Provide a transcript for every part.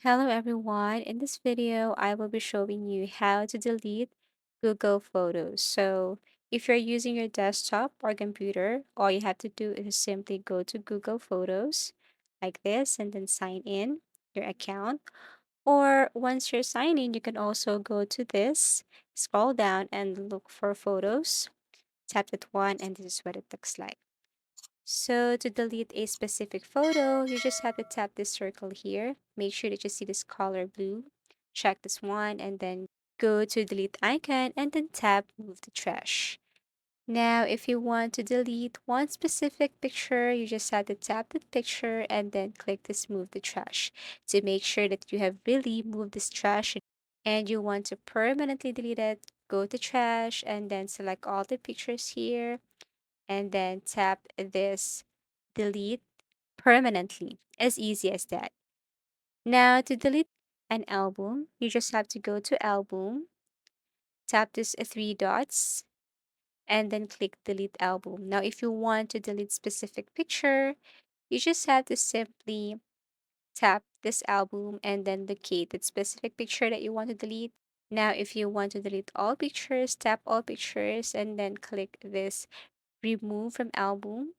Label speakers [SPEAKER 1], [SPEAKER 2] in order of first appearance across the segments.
[SPEAKER 1] Hello everyone. In this video, I will be showing you how to delete Google Photos. So, if you're using your desktop or computer, all you have to do is simply go to Google Photos like this and then sign in your account. Or once you're signed in, you can also go to this, scroll down and look for photos. Tap that one and this is what it looks like. So to delete a specific photo, you just have to tap this circle here. Make sure that you see this color blue. Check this one and then go to delete icon and then tap move to trash. Now, if you want to delete one specific picture, you just have to tap the picture and then click this move to trash to make sure that you have really moved this trash and you want to permanently delete it. Go to trash and then select all the pictures here and then tap this delete permanently. As easy as that. Now, to delete an album, you just have to go to album, tap this three dots, and then click delete album. Now, if you want to delete specific picture, you just have to simply tap this album and then locate the specific picture that you want to delete. Now, if you want to delete all pictures, tap all pictures and then click this remove from album.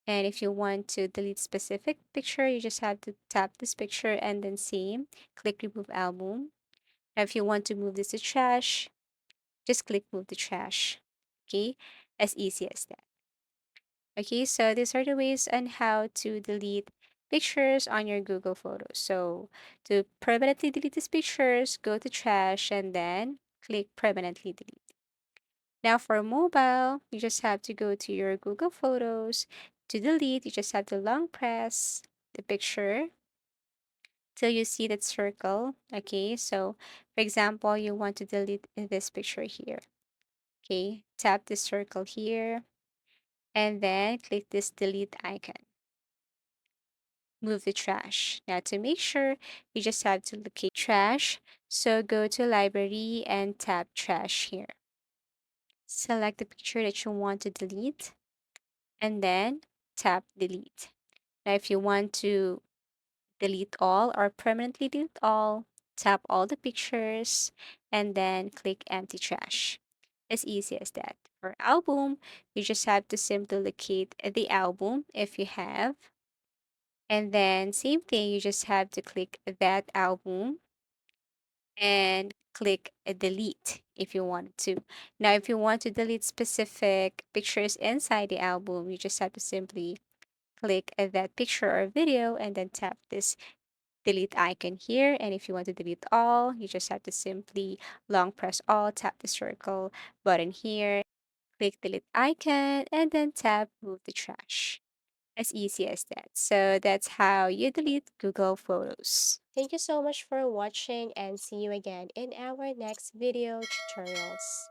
[SPEAKER 1] And if you want to delete specific picture, you just have to tap this picture and then same, click remove album. Now if you want to move this to trash, just click move to trash. Okay, as easy as that. Okay, so these are the ways on how to delete pictures on your Google Photos. So to permanently delete these pictures, go to trash and then click permanently delete. Now for mobile, you just have to go to your Google Photos. To delete, you just have to long press the picture till you see that circle. Okay, so for example, you want to delete this picture here. Okay, tap the circle here and then click this delete icon. Move the trash. Now to make sure, you just have to locate trash. So go to library and tap trash here. Select the picture that you want to delete and then tap delete. Now, if you want to delete all or permanently delete all, tap all the pictures and then click empty trash. As easy as that. For album, you just have to simply locate the album if you have. And then same thing, you just have to click that album and click delete if you want to. Now, if you want to delete specific pictures inside the album, you just have to simply click that picture or video and then tap this delete icon here. And if you want to delete all, you just have to simply long press all, tap the circle button here, click delete icon, and then tap move to trash. As easy as that. So that's how you delete Google Photos. Thank you so much for watching and see you again in our next video tutorials.